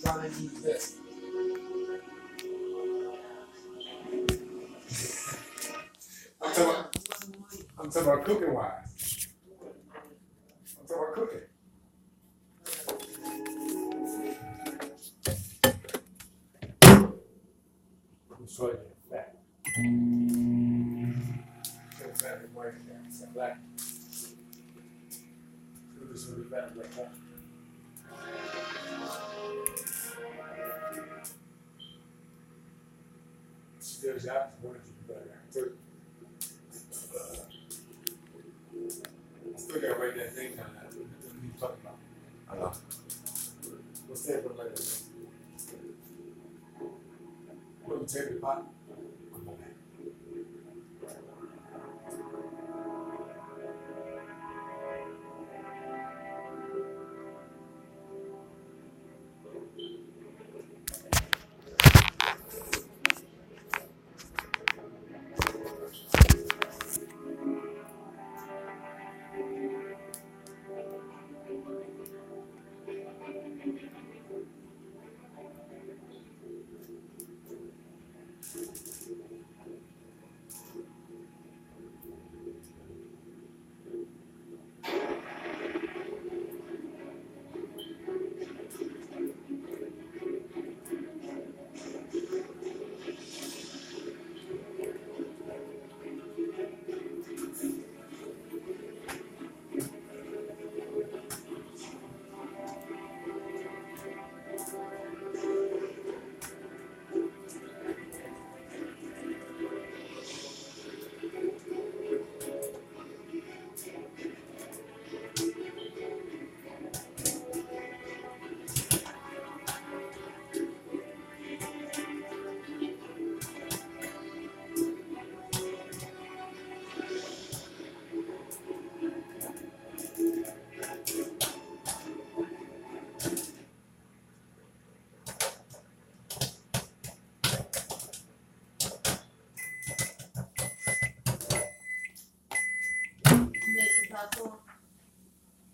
Trying to use this. I'm talking about cooking wise. I'm talking about cooking. I'm sure you're fat. Fat and white, yeah, black. This will be fat like that. Still got one too. I still gotta write that thing down. What are you talking about? I know. What's that look like? What you take the pot?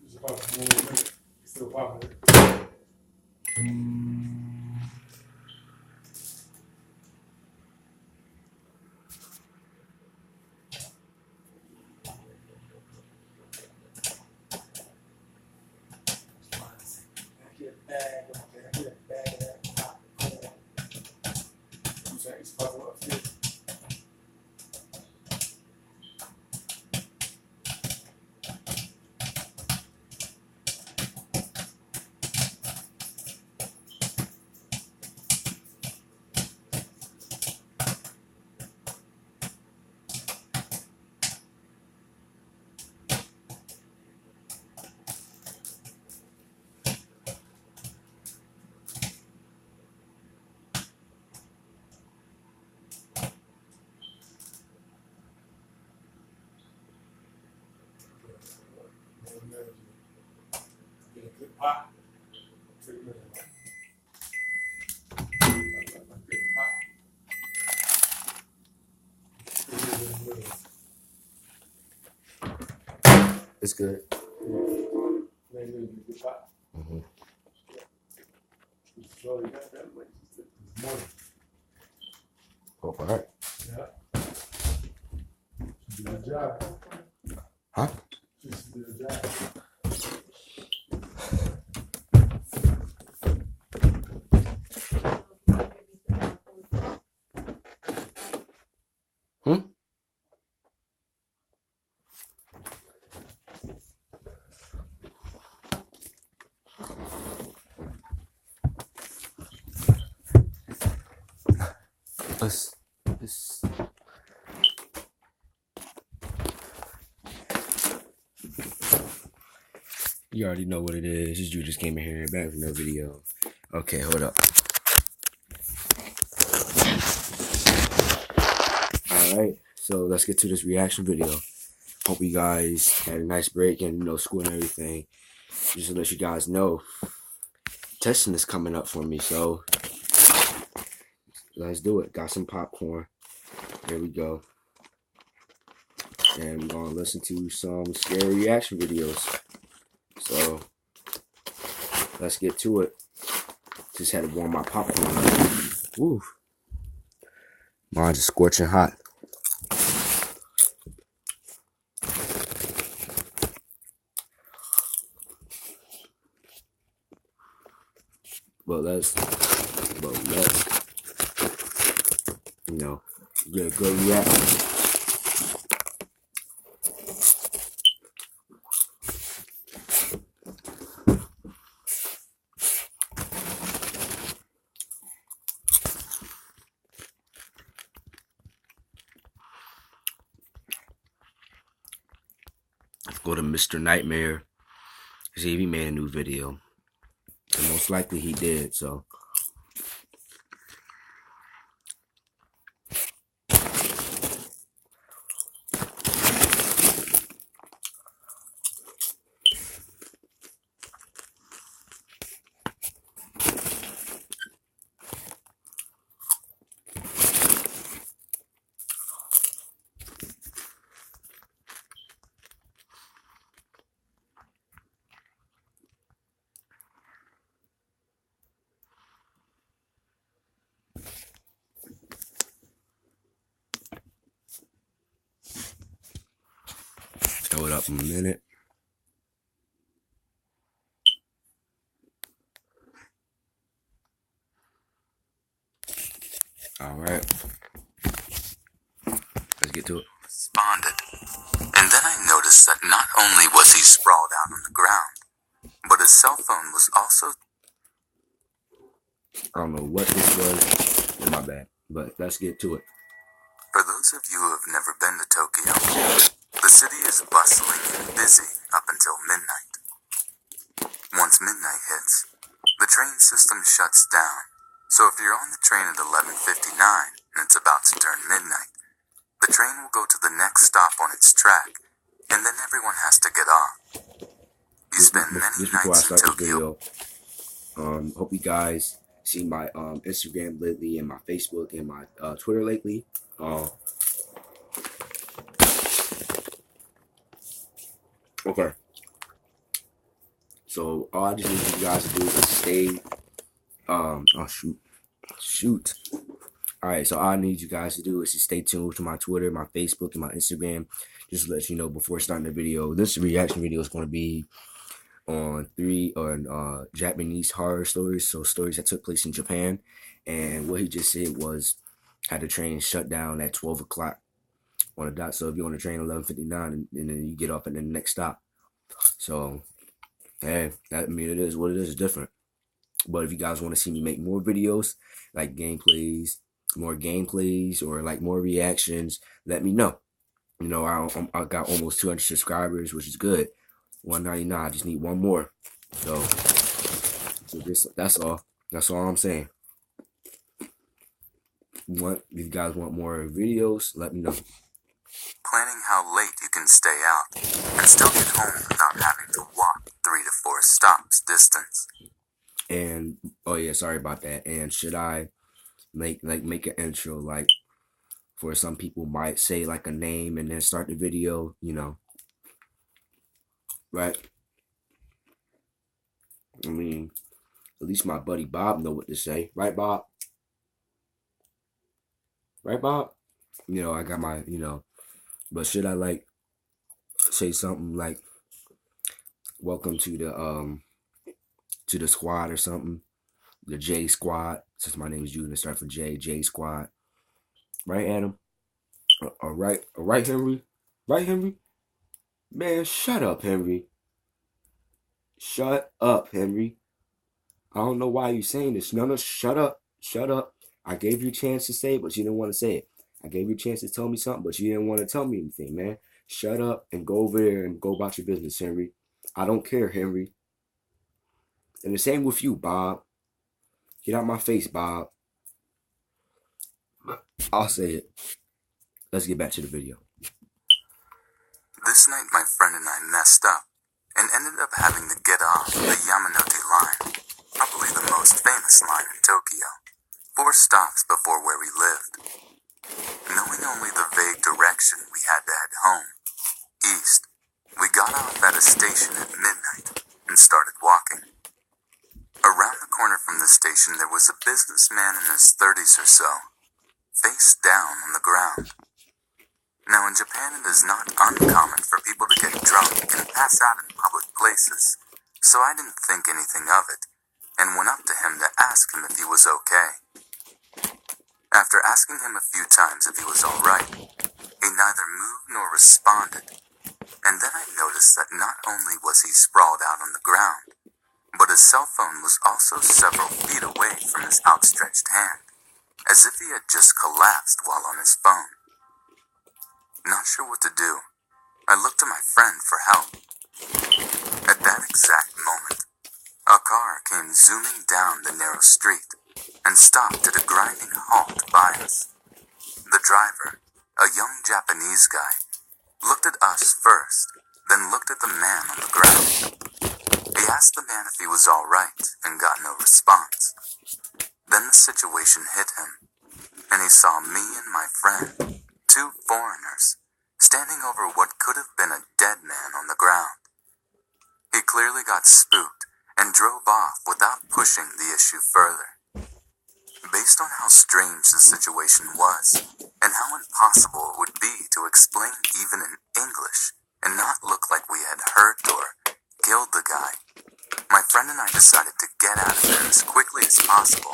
It's about 4 minutes. It's still popping. It's popping up here. Get a good pot. Take a minute. It's good. Mm-hmm. Oh, all right. Yeah. Do the job. Huh? Just do the job. This. You already know what it is. It's JuderzGaming here, back with another video. Okay, hold up. Alright, so let's get to this reaction video. Hope you guys had a nice break and, school and everything. Just to let you guys know, testing is coming up for me, so let's do it. Got some popcorn. Here we go. And we're going to listen to some scary reaction videos. So, let's get to it. Just had to warm my popcorn up. Woo. Mine's just scorching hot. But let's, you know, get a good reaction. Let's go to Mr. Nightmare. See if he made a new video. And most likely he did, so. Throw it up in a minute. All right. Let's get to it. Responded. And then I noticed that not only was he sprawled out on the ground, but his cell phone was also... I don't know what this was. My bad. But let's get to it. For those of you who have never been to Tokyo, the city is bustling and busy up until midnight. Once midnight hits, the train system shuts down. So if you're on the train at 11:59 and it's about to turn midnight, the train will go to the next stop on its track, and then everyone has to get off. You spend many nights in Tokyo. Hope you guys see my Instagram lately and my Facebook and my Twitter lately. Okay. So all I just need you guys to do is stay. Oh shoot. All right. So all I need you guys to do is just stay tuned to my Twitter, my Facebook, and my Instagram. Just to let you know before starting the video. This reaction video is going to be on Japanese horror stories, so stories that took place in Japan. And what he just said was had the train shut down at 12 o'clock on the dot. So if you're on the train 11:59 and then you get off at the next stop. So hey, that it is what it is. It's different. But if you guys want to see me make more videos like more gameplays, or like more reactions, let me know. You know, I got almost 200 subscribers, which is good. 199. I just need one more. So that's all. That's all I'm saying. If you guys want more videos, let me know. Planning how late you can stay out and still get home without having to walk 3 to 4 stops distance. And oh yeah, sorry about that. And should I make an intro, like for some people might say like a name and then start the video, you know? Right? I mean, at least my buddy Bob know what to say. Right, Bob? Right, Bob? You know, I got my, but should I like say something like welcome to the squad or something? The J squad, since my name is Jude and it starts for J squad. Right, Adam? All right, Henry? Right, Henry? Man, shut up, Henry. Shut up, Henry. I don't know why you're saying this. No, shut up. Shut up. I gave you a chance to say it, but you didn't want to say it. I gave you a chance to tell me something, but you didn't want to tell me anything, man. Shut up and go over there and go about your business, Henry. I don't care, Henry. And the same with you, Bob. Get out my face, Bob. I'll say it. Let's get back to the video. This night my friend and I messed up and ended up having to get off the Yamanote line, probably the most famous line in Tokyo, 4 stops before where we lived. Knowing only the vague direction we had to head home, east, we got off at a station at midnight and started walking. station there was a businessman in his 30s or so, face down on the ground. Now in Japan it is not uncommon for people to get drunk and pass out in public places, so I didn't think anything of it, and went up to him to ask him if he was okay. After asking him a few times if he was alright, he neither moved nor responded, and then I noticed that not only was he sprawled out on the ground, but his cell phone was also several feet away from his outstretched hand, as if he had just collapsed while on his phone. Not sure what to do, I looked to my friend for help. At that exact moment, a car came zooming down the narrow street and stopped at a grinding halt by us. The driver, a young Japanese guy, looked at us first, then looked at the man on the ground. He asked the man if he was alright and got no response. Then the situation hit him, and he saw me and my friend, two foreigners, standing over what could have been a dead man on the ground. He clearly got spooked and drove off without pushing the issue further. Based on how strange the situation was, and how impossible it would be to explain even in English and not look like we had hurt or killed the guy, my friend and I decided to get out of there as quickly as possible,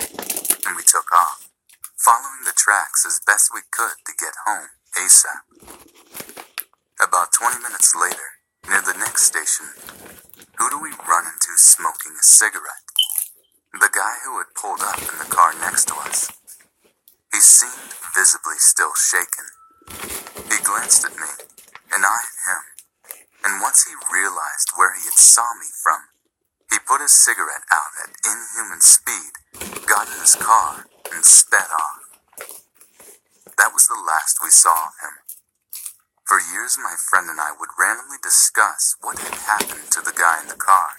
and we took off, following the tracks as best we could to get home ASAP. About 20 minutes later, near the next station, who do we run into smoking a cigarette? The guy who had pulled up in the car next to us. He seemed visibly still shaken. He glanced at me, and I at him, and once he realized where he had saw me from, he put his cigarette out at inhuman speed, got in his car, and sped off. That was the last we saw of him. For years, my friend and I would randomly discuss what had happened to the guy in the car,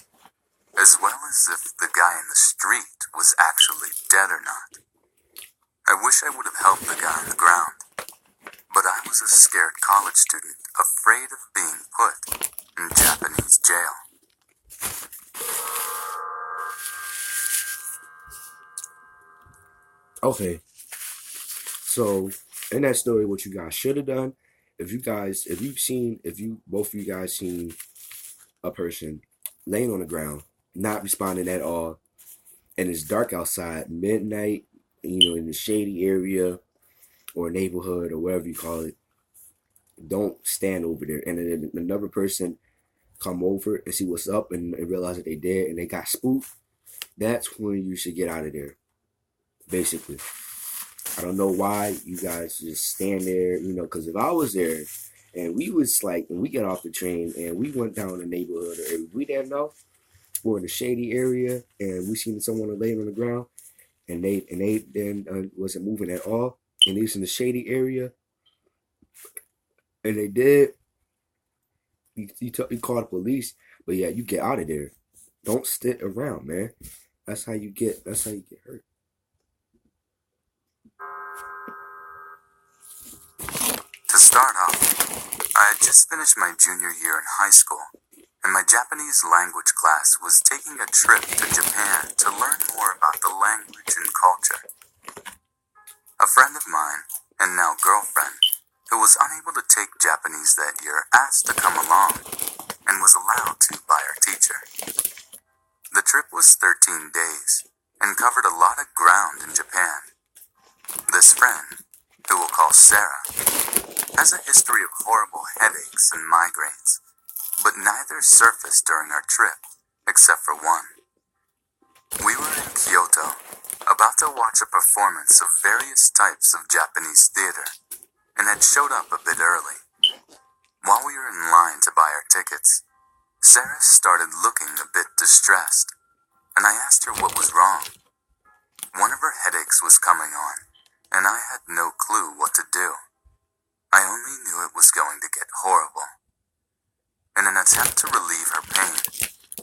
as well as if the guy in the street was actually dead or not. I wish I would have helped the guy on the ground, but I was a scared college student afraid of being put in Japanese jail. Okay. So in that story, what you guys should have done, if both of you guys seen a person laying on the ground, not responding at all, and it's dark outside, midnight, in the shady area or neighborhood or whatever you call it, don't stand over there. And then another person come over and see what's up and realize that they dead and they got spooked, that's when you should get out of there, basically. I don't know why you guys just stand there, because if I was there and we get off the train and we went down the neighborhood, or if we didn't know, we're in a shady area and we seen someone laying on the ground and they then wasn't moving at all, and they was in the shady area and they did, you call the police, but yeah, you get out of there. Don't sit around, man. That's how you get hurt. To start off, I had just finished my junior year in high school, and my Japanese language class was taking a trip to Japan to learn more about the language and culture. A friend of mine, and now girlfriend, who was unable to take Japanese that year, asked to come along, and was allowed to by our teacher. The trip was 13 days, and covered a lot of ground in Japan. This friend, who we'll call Sarah, has a history of horrible headaches and migraines, but neither surfaced during our trip, except for one. We were in Kyoto, about to watch a performance of various types of Japanese theater, and had showed up a bit early. While we were in line to buy our tickets, Sarah started looking a bit distressed, and I asked her what was wrong. One of her headaches was coming on, and I had no clue what to do. I only knew it was going to get horrible. In an attempt to relieve her pain,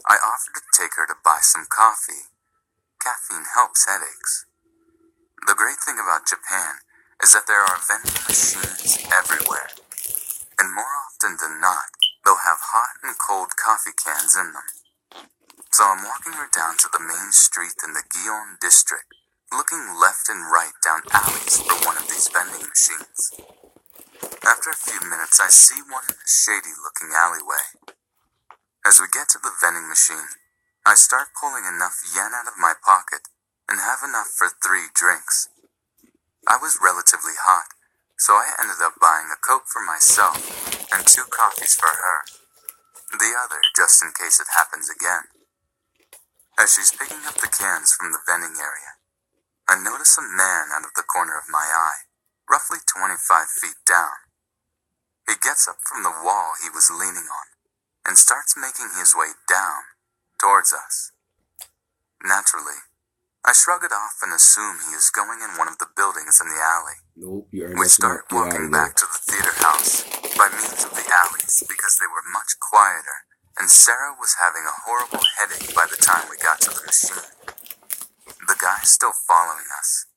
I offered to take her to buy some coffee. Caffeine helps headaches. The great thing about Japan is that there are vending machines everywhere, and more often than not, they'll have hot and cold coffee cans in them. So I'm walking her down to the main street in the Guillaume district, looking left and right down alleys for one of these vending machines. After a few minutes, I see one in a shady-looking alleyway. As we get to the vending machine, I start pulling enough yen out of my pocket and have enough for 3 drinks. I was relatively hot, so I ended up buying a Coke for myself and 2 coffees for her. The other just in case it happens again. As she's picking up the cans from the vending area, I notice a man out of the corner of my eye, roughly 25 feet down. He gets up from the wall he was leaning on and starts making his way down towards us. Naturally, I shrug it off and assume he is going in one of the buildings in the alley. Nope, you're We start walking back to the theater house by means of the alleys because they were much quieter and Sarah was having a horrible headache by the time we got to the machine. The guy's still following us.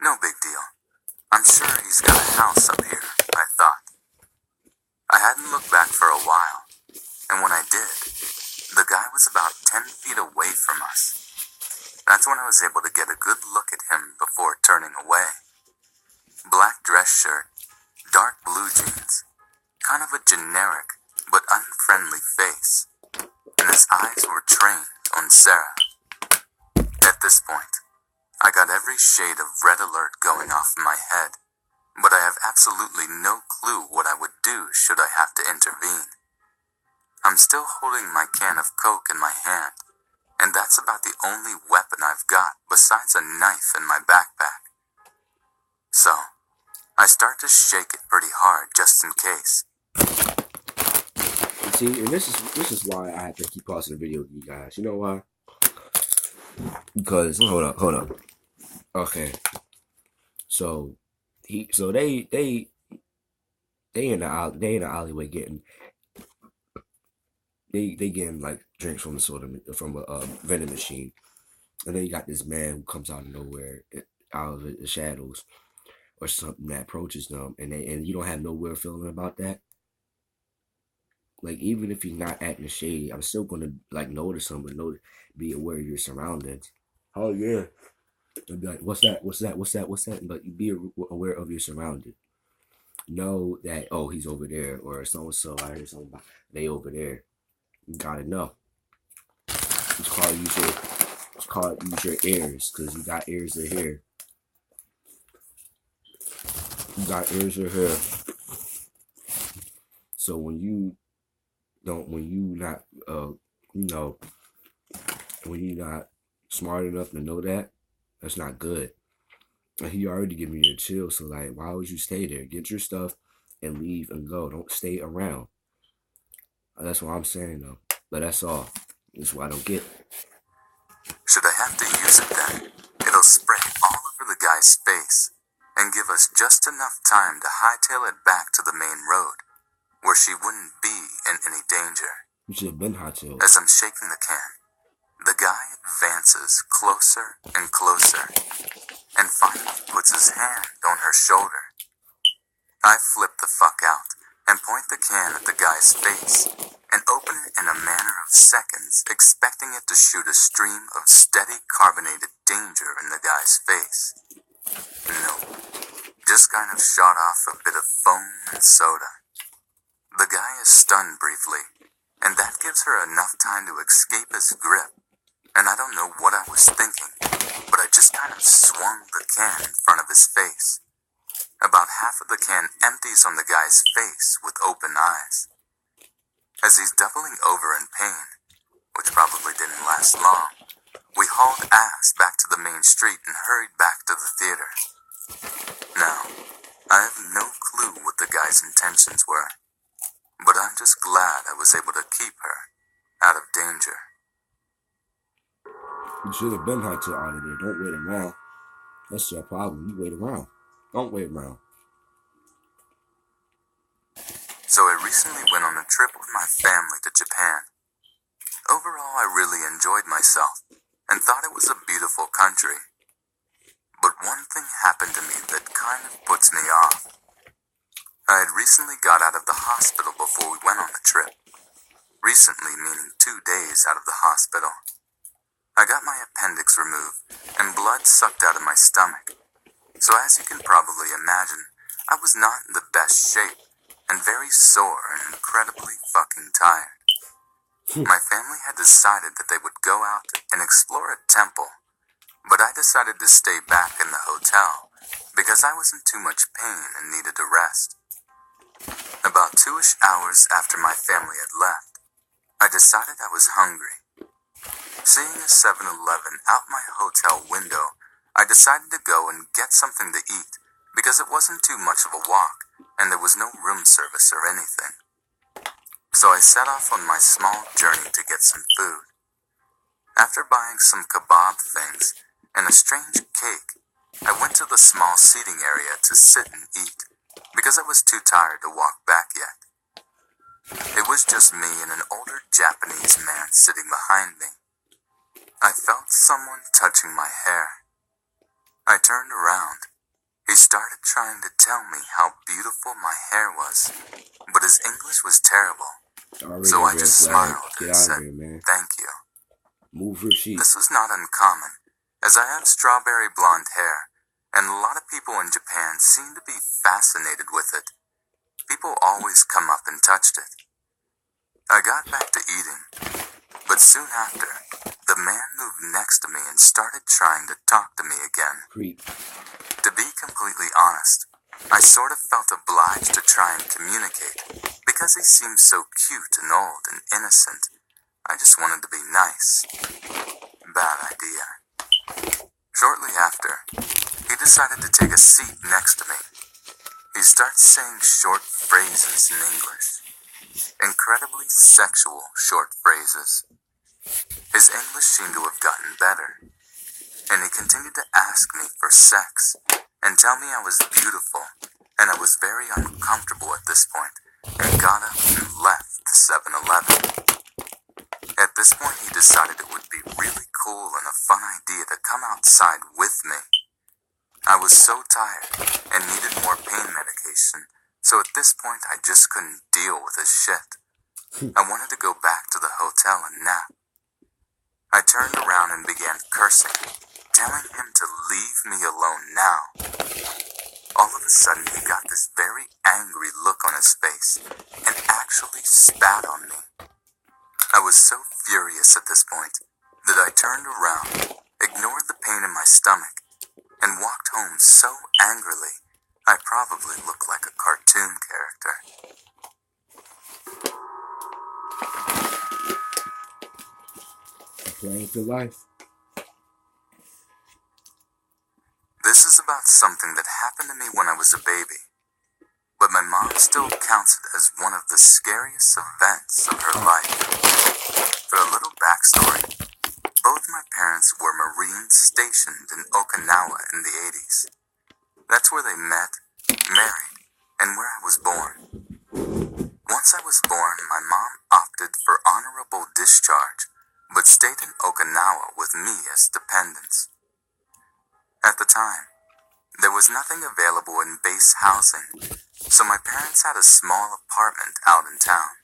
No big deal. I'm sure he's got a house up here, I thought. I hadn't looked back for a while, and when I did, the guy was about 10 feet away from us. That's when I was able to get a good look at him before turning away. Black dress shirt, dark blue jeans, kind of a generic but unfriendly face, and his eyes were trained on Sarah. At this point, I got every shade of red alert going off in my head, but I have absolutely no clue what I would do should I have to intervene. I'm still holding my can of Coke in my hand, and that's about the only weapon I've got besides a knife in my backpack. So, I start to shake it pretty hard just in case. See, and this is why I have to keep pausing the video with you guys. You know why? Because hold up. Okay. So they in the alleyway getting they getting like drinks from a vending machine, and then you got this man who comes out of nowhere, out of the shadows, or something that approaches them, and you don't have no weird feeling about that. Like, even if you're not acting shady, I'm still gonna like notice him, but be aware of your surroundings. Oh yeah. And be like, what's that? But you be aware of your surroundings. Know that, oh, he's over there, or so I heard something about they over there. You gotta know. It's called use your ears, because you got ears to hear. You got ears to hear. So when you're not smart enough to know that, that's not good. And he already giving you a chill, so like, why would you stay there? Get your stuff and leave and go. Don't stay around. That's what I'm saying though. But that's all. That's what I don't get. Should I have to use it then, it'll spray all over the guy's face and give us just enough time to hightail it back to the main road, where she wouldn't be in any danger. You should have been hightailed. As I'm shaking the can, the guy advances closer and closer, and finally puts his hand on her shoulder. I flip the fuck out and point the can at the guy's face and open it in a matter of seconds, expecting it to shoot a stream of steady carbonated danger in the guy's face. No, just kind of shot off a bit of foam and soda. The guy is stunned briefly, and that gives her enough time to escape his grip. And I don't know what I was thinking, but I just kind of swung the can in front of his face. About half of the can empties on the guy's face with open eyes. As he's doubling over in pain, which probably didn't last long, we hauled ass back to the main street and hurried back to the theater. Now, I have no clue what the guy's intentions were, but I'm just glad I was able to keep her out of danger. You should have been hightailed out of there. Don't wait around. That's your problem. You wait around. Don't wait around. So I recently went on a trip with my family to Japan. Overall, I really enjoyed myself and thought it was a beautiful country. But one thing happened to me that kind of puts me off. I had recently got out of the hospital before we went on the trip. recently meaning 2 days out of the hospital. I got my appendix removed and blood sucked out of my stomach. So as you can probably imagine, I was not in the best shape and very sore and incredibly fucking tired. My family had decided that they would go out and explore a temple, but I decided to stay back in the hotel because I was in too much pain and needed to rest. About 2-ish hours after my family had left, I decided I was hungry. Seeing a 7-Eleven out my hotel window, I decided to go and get something to eat because it wasn't too much of a walk and there was no room service or anything. So I set off on my small journey to get some food. After buying some kebab things and a strange cake, I went to the small seating area to sit and eat because I was too tired to walk back yet. It was just me and an older Japanese man sitting behind me. I felt someone touching my hair. I turned around. He started trying to tell me how beautiful my hair was, but his English was terrible. So I just smiled and said, "Thank you." Move your sheet. This was not uncommon, as I have strawberry blonde hair, and a lot of people in Japan seem to be fascinated with it. People always come up and touched it. I got back to eating, but soon after, the man moved next to me and started trying to talk to me again. Creep. To be completely honest, I sort of felt obliged to try and communicate, because he seemed so cute and old and innocent. I just wanted to be nice. Bad idea. Shortly after, he decided to take a seat next to me. He starts saying short phrases in English. Incredibly sexual short phrases. His English seemed to have gotten better, and he continued to ask me for sex and tell me I was beautiful, and I was very uncomfortable at this point, and got up and left the 7-Eleven. At this point, he decided it would be really cool and a fun idea to come outside with me. I was so tired and needed more pain medication, so at this point I just couldn't deal with his shit. I wanted to go back to the hotel and nap. I turned around and began cursing, telling him to leave me alone now. All of a sudden, he got this very angry look on his face and actually spat on me. I was so furious at this point that I turned around, ignored the pain in my stomach, and walked home so angrily I probably looked like a cartoon character. Playing for life. This is about something that happened to me when I was a baby, but my mom still counts it as one of the scariest events of her life. For a little backstory, both my parents were Marines stationed in Okinawa in the 80s. That's where they met, married, and where I was born. Once I was born, my mom opted for honorable discharge, but stayed in Okinawa with me as dependents. At the time, there was nothing available in base housing, so my parents had a small apartment out in town.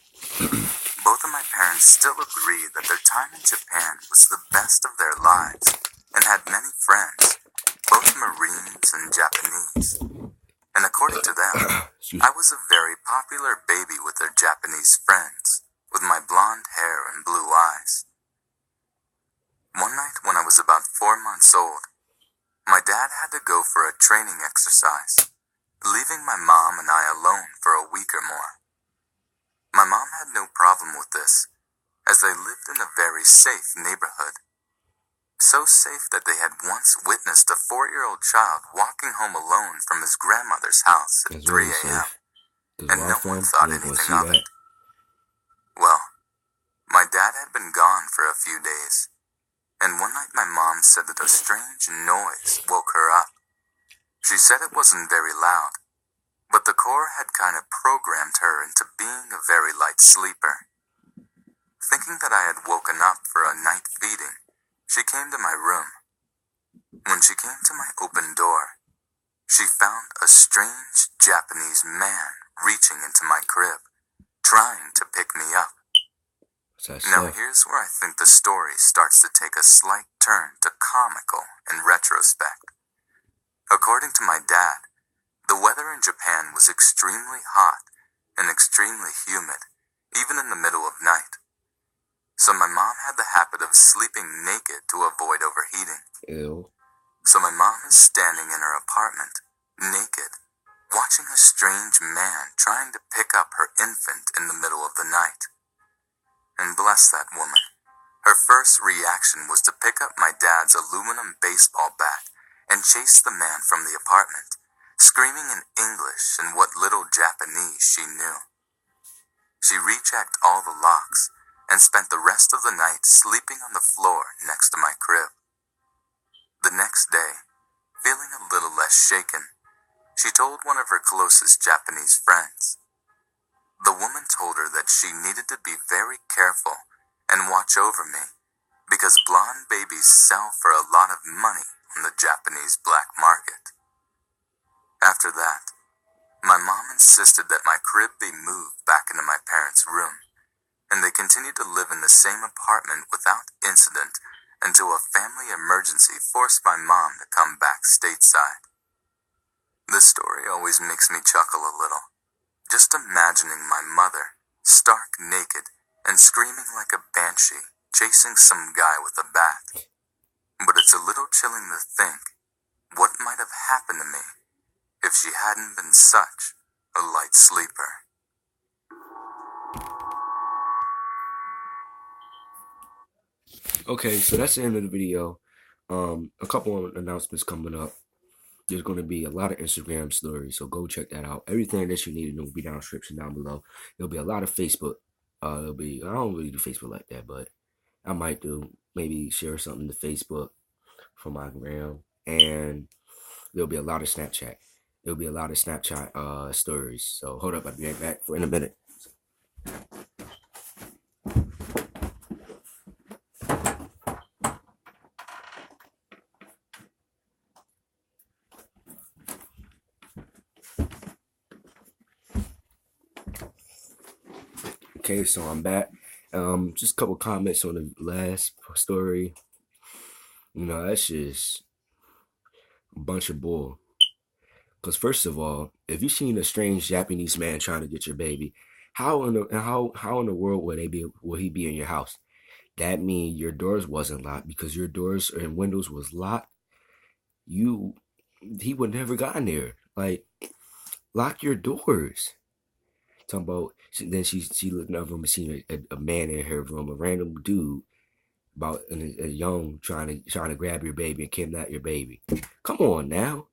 Both of my parents still agreed that their time in Japan was the best of their lives and had many friends, both Marines and Japanese. And according to them, I was a very popular baby with their Japanese friends, with my blonde hair and blue eyes. One night when I was about 4 months old, my dad had to go for a training exercise, leaving my mom and I alone for a week or more. My mom had no problem with this, as they lived in a very safe neighborhood. So safe that they had once witnessed a 4-year-old child walking home alone from his grandmother's house at 3 a.m., and no one thought anything of it. Well, my dad had been gone for a few days, and one night my mom said that a strange noise woke her up. She said it wasn't very loud, but the core had kind of programmed her into being a very light sleeper. Thinking that I had woken up for a night feeding, she came to my room. When she came to my open door, she found a strange Japanese man reaching into my crib, trying to pick me up. Now here's where I think the story starts to take a slight turn to comical in retrospect. According to my dad, the weather in Japan was extremely hot and extremely humid, even in the middle of night. So my mom had the habit of sleeping naked to avoid overheating. Ew. So my mom is standing in her apartment, naked, watching a strange man trying to pick up her infant in the middle of the night. And bless that woman. Her first reaction was to pick up my dad's aluminum baseball bat and chase the man from the apartment, screaming in English and what little Japanese she knew. She rechecked all the locks and spent the rest of the night sleeping on the floor next to my crib. The next day, feeling a little less shaken, she told one of her closest Japanese friends. The woman told her that she needed to be very careful and watch over me because blonde babies sell for a lot of money on the Japanese black market. After that, my mom insisted that my crib be moved back into my parents' room, and they continued to live in the same apartment without incident until a family emergency forced my mom to come back stateside. This story always makes me chuckle a little, just imagining my mother, stark naked and screaming like a banshee, chasing some guy with a bat. But it's a little chilling to think what might have happened to me if she hadn't been such a light sleeper. Okay, so that's the end of the video. A couple of announcements coming up. There's going to be a lot of Instagram stories, so go check that out. Everything that you need will be down in the description down below. There'll be a lot of Facebook. I don't really do Facebook like that, but I might do maybe share something to Facebook from my gram, and there'll be a lot of Snapchat. There'll be a lot of Snapchat stories. So hold up, I'll be right back in a minute. Okay, so I'm back. Just a couple comments on the last story. You know, that's just a bunch of bull. Because first of all, if you've seen a strange Japanese man trying to get your baby, how in the world will he be in your house? That means your doors wasn't locked because your doors and windows was locked. He would never gotten there. Like, lock your doors. Talking about then she looked in her room and seen a man in her room, a random dude, about a young trying to grab your baby and kidnap your baby. Come on now.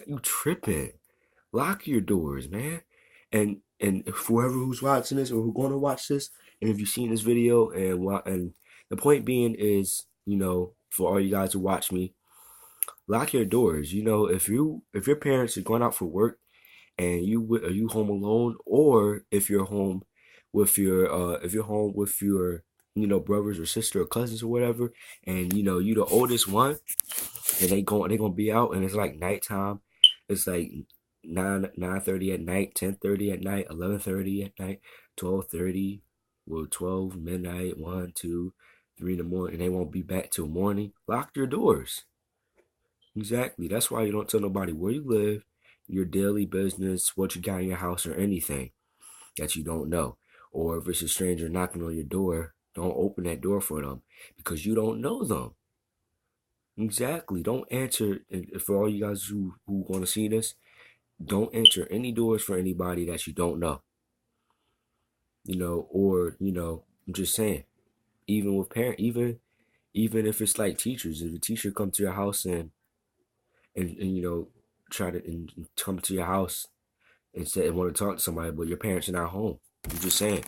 You tripping? Lock your doors, man. And whoever who's watching this or who's going to watch this, and if you've seen this video, and the point being is, you know, for all you guys who watch me, lock your doors. You know, if your parents are going out for work and are you home alone, or if you're home with your you know, brothers or sister or cousins or whatever, and you know you the oldest one, and they gonna be out, and it's like nighttime. It's like 9:30 at night, 10:30 at night, 11:30 at night, 12:30, well 12 midnight, 1, 2, 3 in the morning, and they won't be back till morning. Lock your doors. Exactly. That's why you don't tell nobody where you live, your daily business, what you got in your house, or anything that you don't know. Or if it's a stranger knocking on your door, don't open that door for them because you don't know them. Exactly. Don't answer. And for all you guys who want to see this, don't answer any doors for anybody that you don't know. You know, or you know, I'm just saying, even with parent, even if it's like teachers, if a teacher come to your house and you know try to and come to your house and say and want to talk to somebody, but your parents are not home. I'm just saying,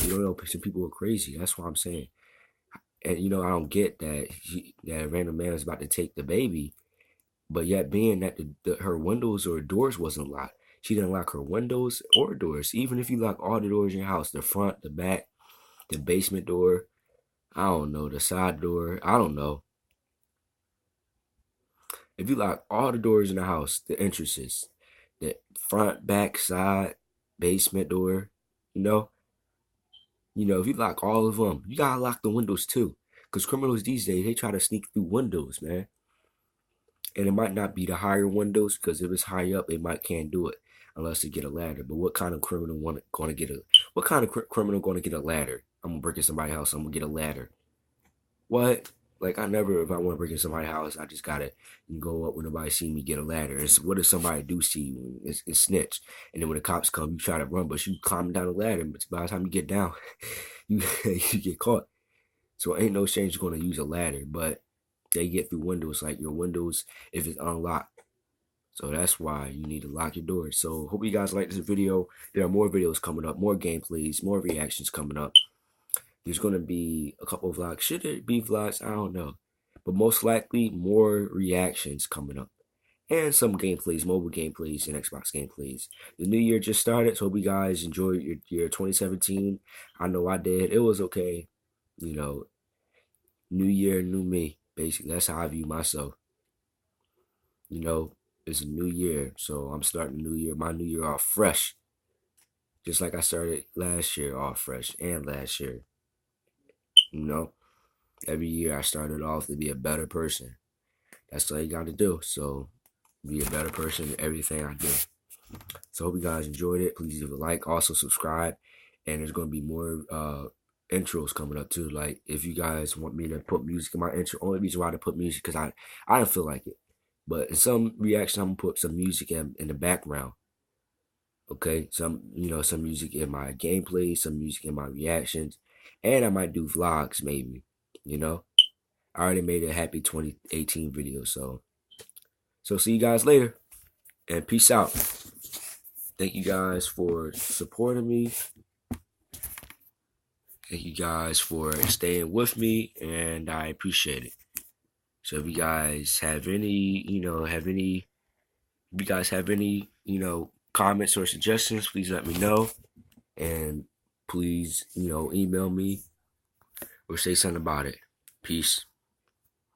you don't know, some people are crazy. That's what I'm saying. And you know, I don't get that that a random man is about to take the baby, but yet being that her windows or doors wasn't locked, she didn't lock her windows or doors. Even if you lock all the doors in your house, the front, the back, the basement door, I don't know, the side door, I don't know. If you lock all the doors in the house, the entrances, the front, back, side, basement door, You know, if you lock all of them, you gotta lock the windows too, because criminals these days they try to sneak through windows, man. And it might not be the higher windows, because if it's high up, they might can't do it unless they get a ladder. But what kind of criminal gonna get a criminal gonna get a ladder? I'm gonna break in somebody's house. I'm gonna get a ladder. What? Like, I never, if I want to break in somebody's house, I just gotta go up when nobody see me, get a ladder. It's, what if somebody do see you? It's snitch. And then when the cops come, you try to run, but you climbing down the ladder. But by the time you get down, you get caught. So ain't no strange going to use a ladder, but they get through windows, like your windows, if it's unlocked. So that's why you need to lock your doors. So hope you guys like this video. There are more videos coming up, more gameplays, more reactions coming up. There's going to be a couple of vlogs. Should it be vlogs? I don't know. But most likely, more reactions coming up. And some gameplays, mobile gameplays, and Xbox gameplays. The new year just started, so hope you guys enjoyed your year 2017. I know I did. It was okay. You know, new year, new me. Basically, that's how I view myself. You know, it's a new year, so I'm starting the new year. My new year off fresh. Just like I started last year off fresh, and last year. You know, every year I started off to be a better person. That's all you got to do. So, be a better person in everything I do. So, hope you guys enjoyed it. Please leave a like. Also, subscribe. And there's going to be more intros coming up, too. Like, if you guys want me to put music in my intro, only reason why I put music, because I don't feel like it. But in some reaction, I'm going to put some music in the background. Okay? Some music in my gameplay, some music in my reactions. And I might do vlogs, maybe. You know? I already made a happy 2018 video, so see you guys later, and peace out. Thank you guys for supporting me. Thank you guys for staying with me, and I appreciate it. So if you guys have any, comments or suggestions, please let me know, and please, email me or say something about it. Peace.